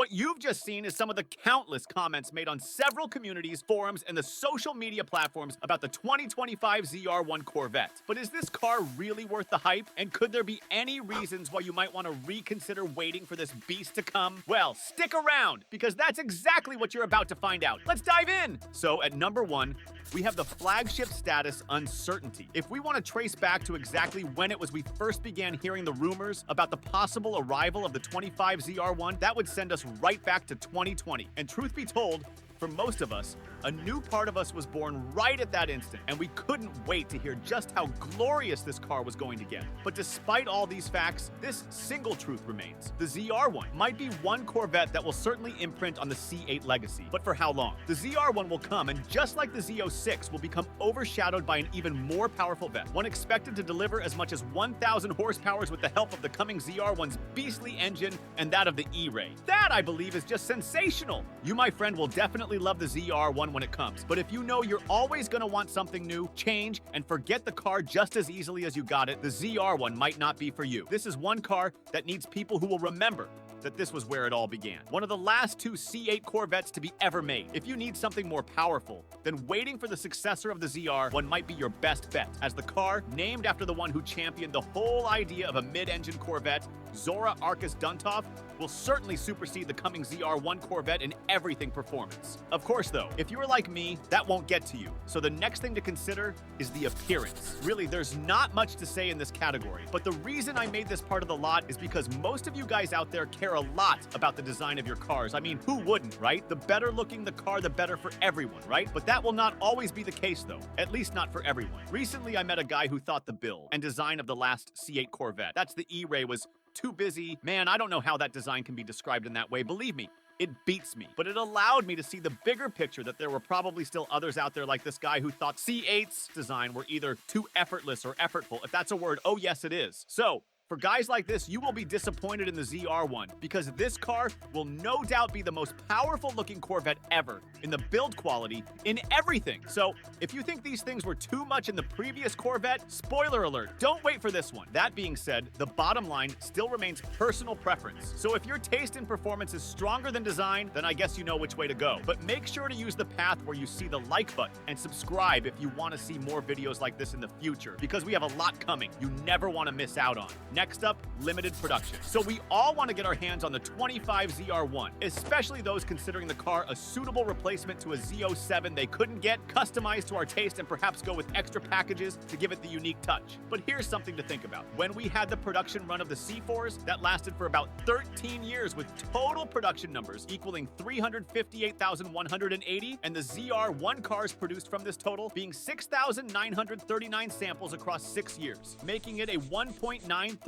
What you've just seen is some of the countless comments made on several communities, forums, and the social media platforms about the 2025 ZR1 Corvette. But is this car really worth the hype? And could there be any reasons why you might want to reconsider waiting for this beast to come? Well, stick around, because that's exactly what you're about to find out. Let's dive in! So at number 1, we have the flagship status uncertainty. If we want to trace back to exactly when it was we first began hearing the rumors about the possible arrival of the 25 ZR1, that would send us right back to 2020. And truth be told, for most of us, a new part of us was born right at that instant, and we couldn't wait to hear just how glorious this car was going to get. But despite all these facts, this single truth remains. The ZR1 might be one Corvette that will certainly imprint on the C8 legacy, but for how long? The ZR1 will come, and just like the Z06, will become overshadowed by an even more powerful vet, one expected to deliver as much as 1,000 horsepowers with the help of the coming ZR1's beastly engine and that of the E-Ray. That, I believe, is just sensational. You, my friend, will definitely love the ZR1 when it comes, but if you know you're always going to want something new, change, and forget the car just as easily as you got it, the ZR1 might not be for you. This is one car that needs people who will remember that this was where it all began. One of the last 2 C8 Corvettes to be ever made. If you need something more powerful, then waiting for the successor of the ZR1 might be your best bet, as the car, named after the one who championed the whole idea of a mid-engine Corvette, Zora Arkus Duntov, will certainly supersede the coming ZR1 Corvette in everything performance. Of course though, if you are like me, that won't get to you. So the next thing to consider is the appearance. Really, there's not much to say in this category, but the reason I made this part of the lot is because most of you guys out there care a lot about the design of your cars. I mean, who wouldn't, right? The better looking the car, the better for everyone, right? But that will not always be the case though, at least not for everyone. Recently, I met a guy who thought the build and design of the last C8 Corvette, that's the E-Ray, was too busy. Man, I don't know how that design can be described in that way. Believe me, it beats me. But it allowed me to see the bigger picture that there were probably still others out there like this guy who thought C8's design were either too effortless or effortful. If that's a word, oh yes it is. So, for guys like this, you will be disappointed in the ZR1 because this car will no doubt be the most powerful looking Corvette ever in the build quality, in everything. So if you think these things were too much in the previous Corvette, spoiler alert, don't wait for this one. That being said, the bottom line still remains personal preference. So if your taste in performance is stronger than design, then I guess you know which way to go. But make sure to use the path where you see the like button and subscribe if you want to see more videos like this in the future, because we have a lot coming you never want to miss out on. Next up, limited production. So we all want to get our hands on the 25 ZR1, especially those considering the car a suitable replacement to a Z07 they couldn't get, customized to our taste, and perhaps go with extra packages to give it the unique touch. But here's something to think about. When we had the production run of the C4s, that lasted for about 13 years with total production numbers equaling 358,180, and the ZR1 cars produced from this total being 6,939 samples across 6 years, making it a 1.937%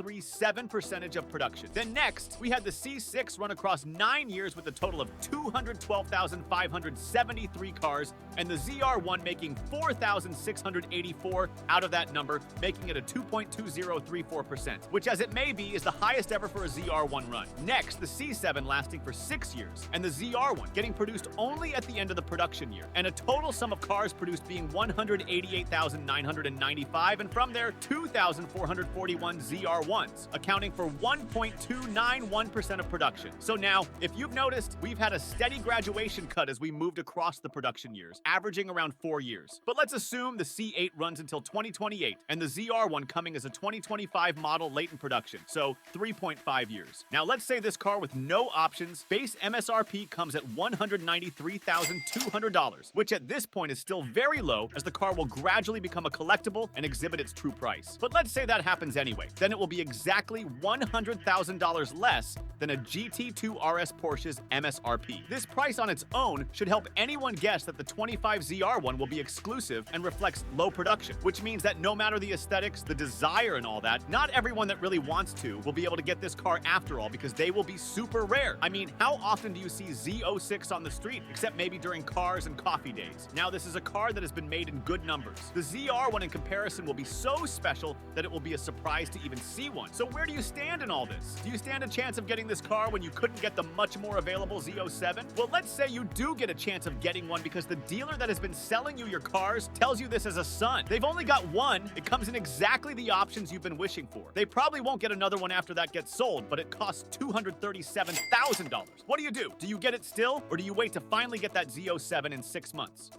of production. Then next, we had the C6 run across 9 years with a total of 212,573 cars, and the ZR1 making 4,684 out of that number, making it a 2.2034%, which, as it may be, is the highest ever for a ZR1 run. Next, the C7 lasting for 6 years, and the ZR1 getting produced only at the end of the production year, and a total sum of cars produced being 188,995, and from there, 2,441 ZR1s, accounting for 1.291% of production. So now, if you've noticed, we've had a steady graduation cut as we moved across the production years, averaging around 4 years. But let's assume the C8 runs until 2028, and the ZR1 coming as a 2025 model late in production, so 3.5 years. Now let's say this car with no options, base MSRP comes at $193,200, which at this point is still very low, as the car will gradually become a collectible and exhibit its true price. But let's say that happens anyway, then it will be exactly $100,000 less than a GT2 RS Porsche's MSRP. This price on its own should help anyone guess that the 25 ZR1 will be exclusive and reflects low production, which means that no matter the aesthetics, the desire, and all that, not everyone that really wants to will be able to get this car after all, because they will be super rare. I mean, how often do you see Z06 on the street, except maybe during cars and coffee days? Now, this is a car that has been made in good numbers. The ZR1 in comparison will be so special that it will be a surprise to even see see one. So where do you stand in all this? Do you stand a chance of getting this car when you couldn't get the much more available Z07? Well, let's say you do get a chance of getting one because the dealer that has been selling you your cars tells you this as a son. They've only got one. It comes in exactly the options you've been wishing for. They probably won't get another one after that gets sold, but it costs $237,000. What do? Do you get it still, or do you wait to finally get that Z07 in 6 months?